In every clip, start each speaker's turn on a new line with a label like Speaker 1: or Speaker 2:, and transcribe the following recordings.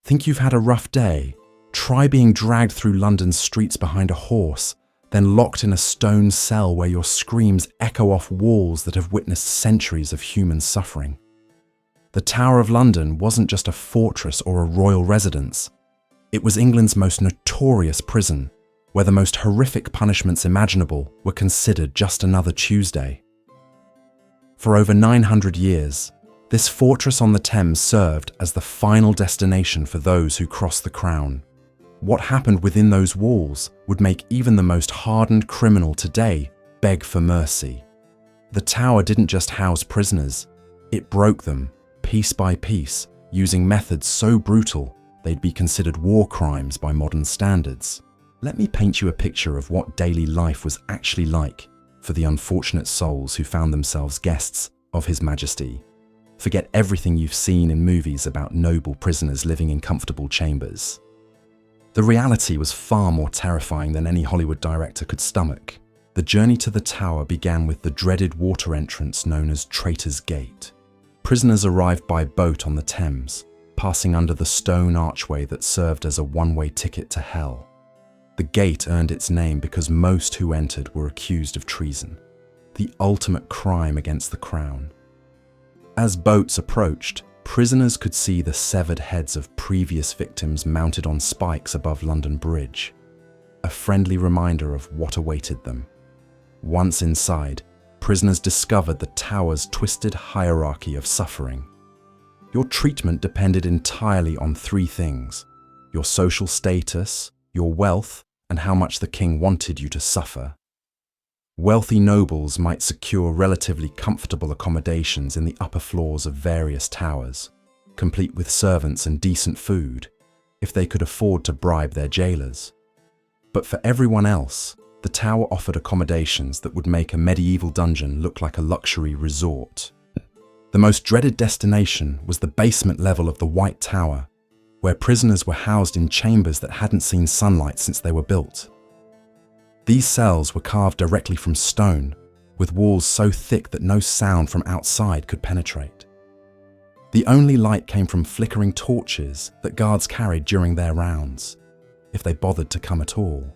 Speaker 1: Think you've had a rough day? Try being dragged through London's streets behind a horse, then locked in a stone cell where your screams echo off walls that have witnessed centuries of human suffering. The Tower of London wasn't just a fortress or a royal residence. It was England's most notorious prison, where the most horrific punishments imaginable were considered just another Tuesday. For over 900 years, this fortress on the Thames served as the final destination for those who crossed the Crown. What happened within those walls would make even the most hardened criminal today beg for mercy. The Tower didn't just house prisoners, it broke them, piece by piece, using methods so brutal they'd be considered war crimes by modern standards. Let me paint you a picture of what daily life was actually like for the unfortunate souls who found themselves guests of His Majesty. Forget everything you've seen in movies about noble prisoners living in comfortable chambers. The reality was far more terrifying than any Hollywood director could stomach. The journey to the Tower began with the dreaded water entrance known as Traitor's Gate. Prisoners arrived by boat on the Thames, passing under the stone archway that served as a one-way ticket to hell. The gate earned its name because most who entered were accused of treason, the ultimate crime against the Crown. As boats approached, prisoners could see the severed heads of previous victims mounted on spikes above London Bridge, a friendly reminder of what awaited them. Once inside, prisoners discovered the Tower's twisted hierarchy of suffering. Your treatment depended entirely on three things: your social status, your wealth, and how much the king wanted you to suffer. Wealthy nobles might secure relatively comfortable accommodations in the upper floors of various towers, complete with servants and decent food, if they could afford to bribe their jailers. But for everyone else, the Tower offered accommodations that would make a medieval dungeon look like a luxury resort. The most dreaded destination was the basement level of the White Tower, where prisoners were housed in chambers that hadn't seen sunlight since they were built. These cells were carved directly from stone, with walls so thick that no sound from outside could penetrate. The only light came from flickering torches that guards carried during their rounds, if they bothered to come at all.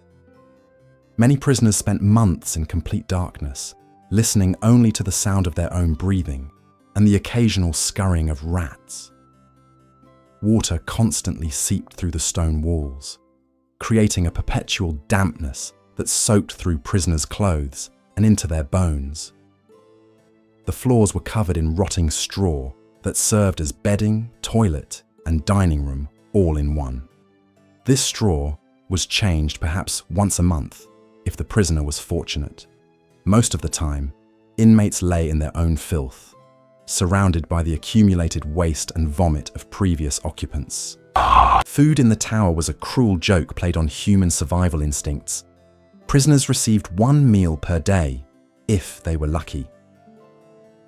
Speaker 1: Many prisoners spent months in complete darkness, listening only to the sound of their own breathing and the occasional scurrying of rats. Water constantly seeped through the stone walls, creating a perpetual dampness that soaked through prisoners' clothes and into their bones. The floors were covered in rotting straw that served as bedding, toilet, and dining room all in one. This straw was changed perhaps once a month if the prisoner was fortunate. Most of the time, inmates lay in their own filth, surrounded by the accumulated waste and vomit of previous occupants. Food in the Tower was a cruel joke played on human survival instincts. Prisoners received one meal per day, if they were lucky.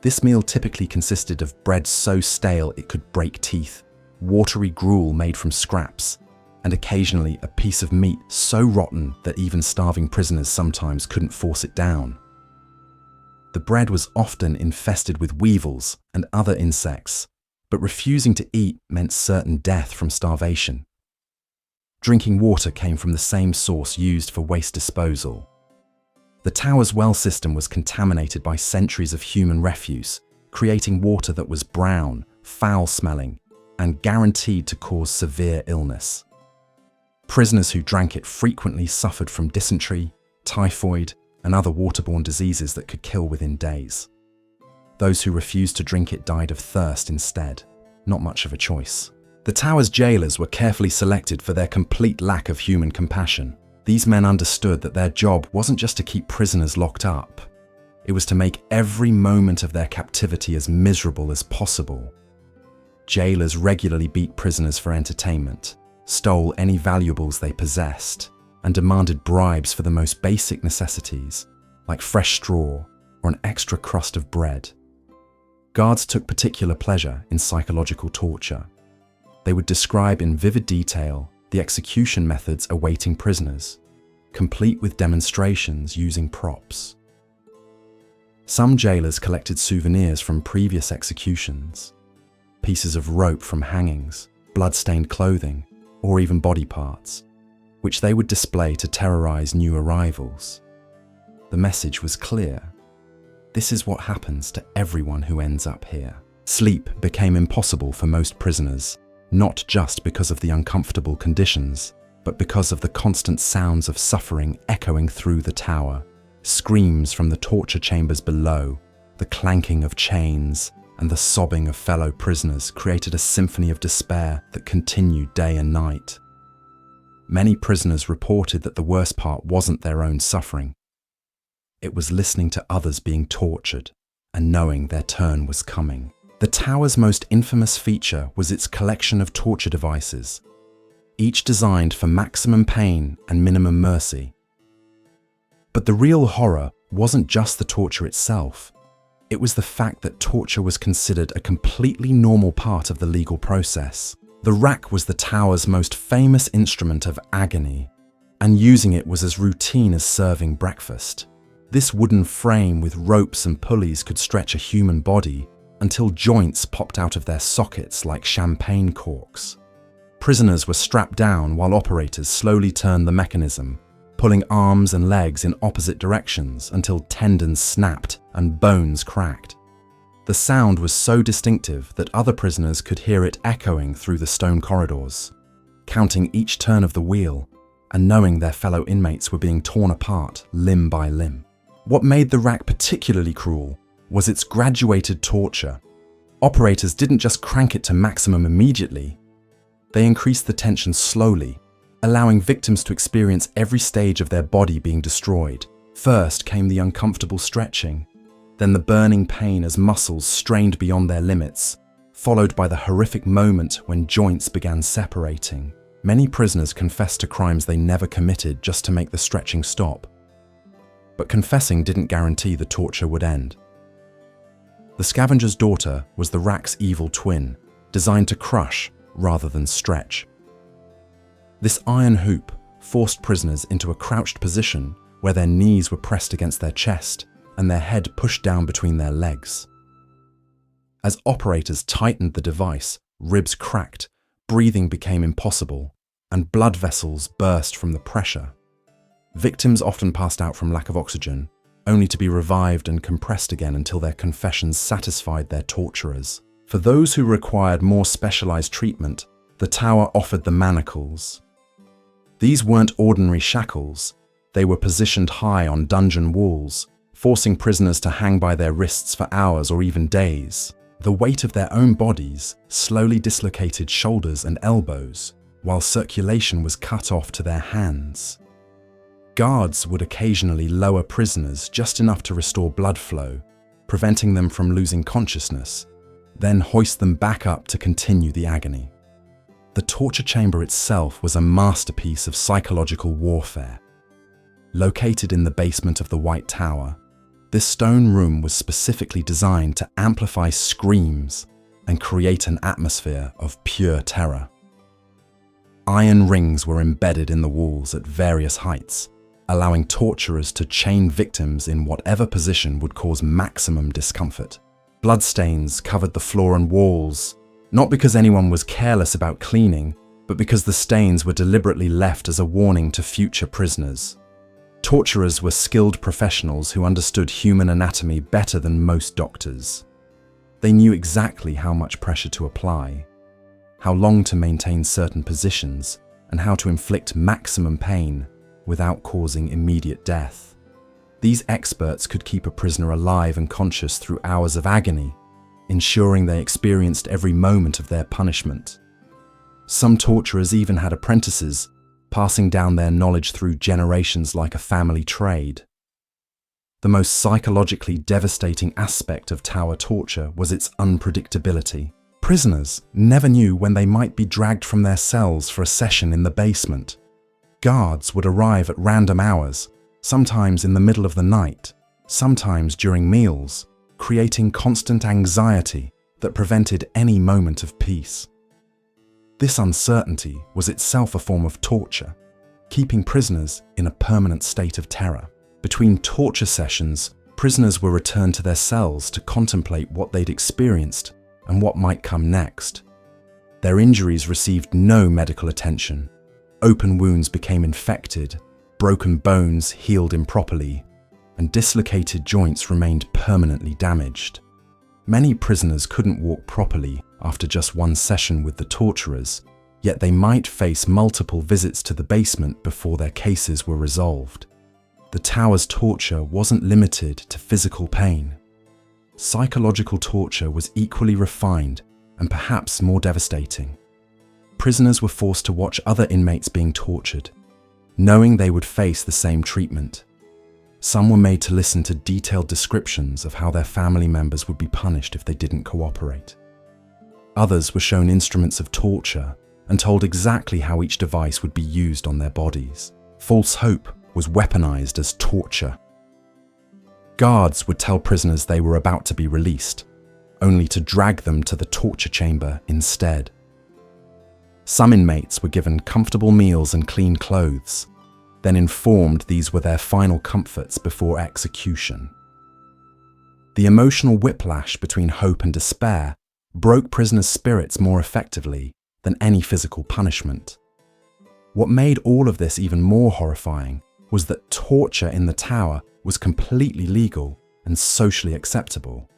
Speaker 1: This meal typically consisted of bread so stale it could break teeth, watery gruel made from scraps, and occasionally a piece of meat so rotten that even starving prisoners sometimes couldn't force it down. The bread was often infested with weevils and other insects, but refusing to eat meant certain death from starvation. Drinking water came from the same source used for waste disposal. The Tower's well system was contaminated by centuries of human refuse, creating water that was brown, foul-smelling, and guaranteed to cause severe illness. Prisoners who drank it frequently suffered from dysentery, typhoid, and other waterborne diseases that could kill within days. Those who refused to drink it died of thirst instead. Not much of a choice. The Tower's jailers were carefully selected for their complete lack of human compassion. These men understood that their job wasn't just to keep prisoners locked up. It was to make every moment of their captivity as miserable as possible. Jailers regularly beat prisoners for entertainment, stole any valuables they possessed, and demanded bribes for the most basic necessities, like fresh straw or an extra crust of bread. Guards took particular pleasure in psychological torture. They would describe in vivid detail the execution methods awaiting prisoners, complete with demonstrations using props. Some jailers collected souvenirs from previous executions, pieces of rope from hangings, blood-stained clothing, or even body parts, which they would display to terrorize new arrivals. The message was clear. This is what happens to everyone who ends up here. Sleep became impossible for most prisoners, not just because of the uncomfortable conditions, but because of the constant sounds of suffering echoing through the tower, screams from the torture chambers below, the clanking of chains, and the sobbing of fellow prisoners created a symphony of despair that continued day and night. Many prisoners reported that the worst part wasn't their own suffering. It was listening to others being tortured and knowing their turn was coming. The tower's most infamous feature was its collection of torture devices, each designed for maximum pain and minimum mercy. But the real horror wasn't just the torture itself. It was the fact that torture was considered a completely normal part of the legal process. The rack was the tower's most famous instrument of agony, and using it was as routine as serving breakfast. This wooden frame with ropes and pulleys could stretch a human body until joints popped out of their sockets like champagne corks. Prisoners were strapped down while operators slowly turned the mechanism, pulling arms and legs in opposite directions until tendons snapped and bones cracked. The sound was so distinctive that other prisoners could hear it echoing through the stone corridors, counting each turn of the wheel and knowing their fellow inmates were being torn apart limb by limb. What made the rack particularly cruel was its graduated torture. Operators didn't just crank it to maximum immediately. They increased the tension slowly, allowing victims to experience every stage of their body being destroyed. First came the uncomfortable stretching, then the burning pain as muscles strained beyond their limits, followed by the horrific moment when joints began separating. Many prisoners confessed to crimes they never committed just to make the stretching stop. But confessing didn't guarantee the torture would end. The scavenger's daughter was the rack's evil twin, designed to crush rather than stretch. This iron hoop forced prisoners into a crouched position where their knees were pressed against their chest and their head pushed down between their legs. As operators tightened the device, ribs cracked, breathing became impossible, and blood vessels burst from the pressure. Victims often passed out from lack of oxygen, only to be revived and compressed again until their confessions satisfied their torturers. For those who required more specialized treatment, the tower offered the manacles. These weren't ordinary shackles. They were positioned high on dungeon walls, forcing prisoners to hang by their wrists for hours or even days. The weight of their own bodies slowly dislocated shoulders and elbows, while circulation was cut off to their hands. Guards would occasionally lower prisoners just enough to restore blood flow, preventing them from losing consciousness, then hoist them back up to continue the agony. The torture chamber itself was a masterpiece of psychological warfare. Located in the basement of the White Tower, this stone room was specifically designed to amplify screams and create an atmosphere of pure terror. Iron rings were embedded in the walls at various heights, allowing torturers to chain victims in whatever position would cause maximum discomfort. Bloodstains covered the floor and walls, not because anyone was careless about cleaning, but because the stains were deliberately left as a warning to future prisoners. Torturers were skilled professionals who understood human anatomy better than most doctors. They knew exactly how much pressure to apply, how long to maintain certain positions, and how to inflict maximum pain without causing immediate death. These experts could keep a prisoner alive and conscious through hours of agony, ensuring they experienced every moment of their punishment. Some torturers even had apprentices, passing down their knowledge through generations like a family trade. The most psychologically devastating aspect of tower torture was its unpredictability. Prisoners never knew when they might be dragged from their cells for a session in the basement. Guards would arrive at random hours, sometimes in the middle of the night, sometimes during meals, creating constant anxiety that prevented any moment of peace. This uncertainty was itself a form of torture, keeping prisoners in a permanent state of terror. Between torture sessions, prisoners were returned to their cells to contemplate what they'd experienced and what might come next. Their injuries received no medical attention. Open wounds became infected, broken bones healed improperly, and dislocated joints remained permanently damaged. Many prisoners couldn't walk properly after just one session with the torturers, yet they might face multiple visits to the basement before their cases were resolved. The tower's torture wasn't limited to physical pain. Psychological torture was equally refined and perhaps more devastating. Prisoners were forced to watch other inmates being tortured, knowing they would face the same treatment. Some were made to listen to detailed descriptions of how their family members would be punished if they didn't cooperate. Others were shown instruments of torture and told exactly how each device would be used on their bodies. False hope was weaponized as torture. Guards would tell prisoners they were about to be released, only to drag them to the torture chamber instead. Some inmates were given comfortable meals and clean clothes, then informed these were their final comforts before execution. The emotional whiplash between hope and despair broke prisoners' spirits more effectively than any physical punishment. What made all of this even more horrifying was that torture in the tower was completely legal and socially acceptable.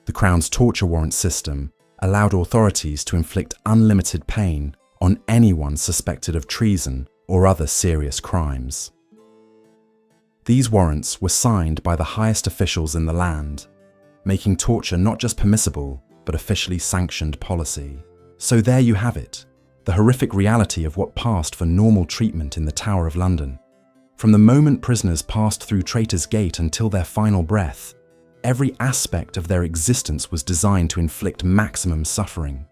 Speaker 1: The Crown's torture warrant system allowed authorities to inflict unlimited pain on anyone suspected of treason or other serious crimes. These warrants were signed by the highest officials in the land, making torture not just permissible, but officially sanctioned policy. So there you have it, the horrific reality of what passed for normal treatment in the Tower of London. From the moment prisoners passed through Traitor's Gate until their final breath, every aspect of their existence was designed to inflict maximum suffering.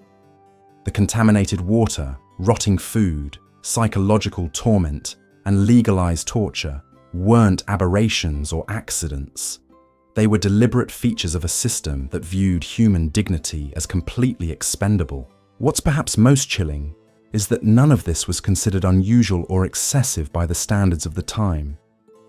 Speaker 1: The contaminated water, rotting food, psychological torment, and legalized torture weren't aberrations or accidents. They were deliberate features of a system that viewed human dignity as completely expendable. What's perhaps most chilling is that none of this was considered unusual or excessive by the standards of the time.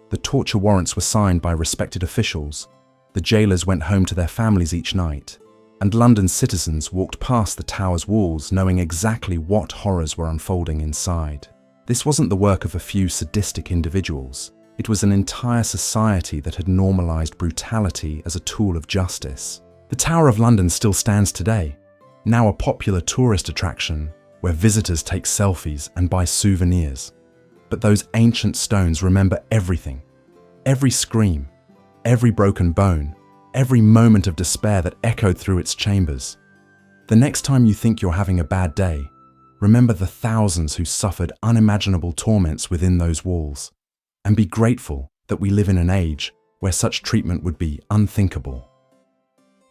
Speaker 1: The torture warrants were signed by respected officials, the jailers went home to their families each night, and London citizens walked past the tower's walls knowing exactly what horrors were unfolding inside. This wasn't the work of a few sadistic individuals. It was an entire society that had normalized brutality as a tool of justice. The Tower of London still stands today, now a popular tourist attraction where visitors take selfies and buy souvenirs. But those ancient stones remember everything, every scream, every broken bone, every moment of despair that echoed through its chambers. The next time you think you're having a bad day, remember the thousands who suffered unimaginable torments within those walls, and be grateful that we live in an age where such treatment would be unthinkable.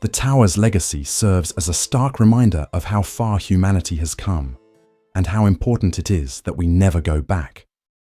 Speaker 1: The Tower's legacy serves as a stark reminder of how far humanity has come, and how important it is that we never go back.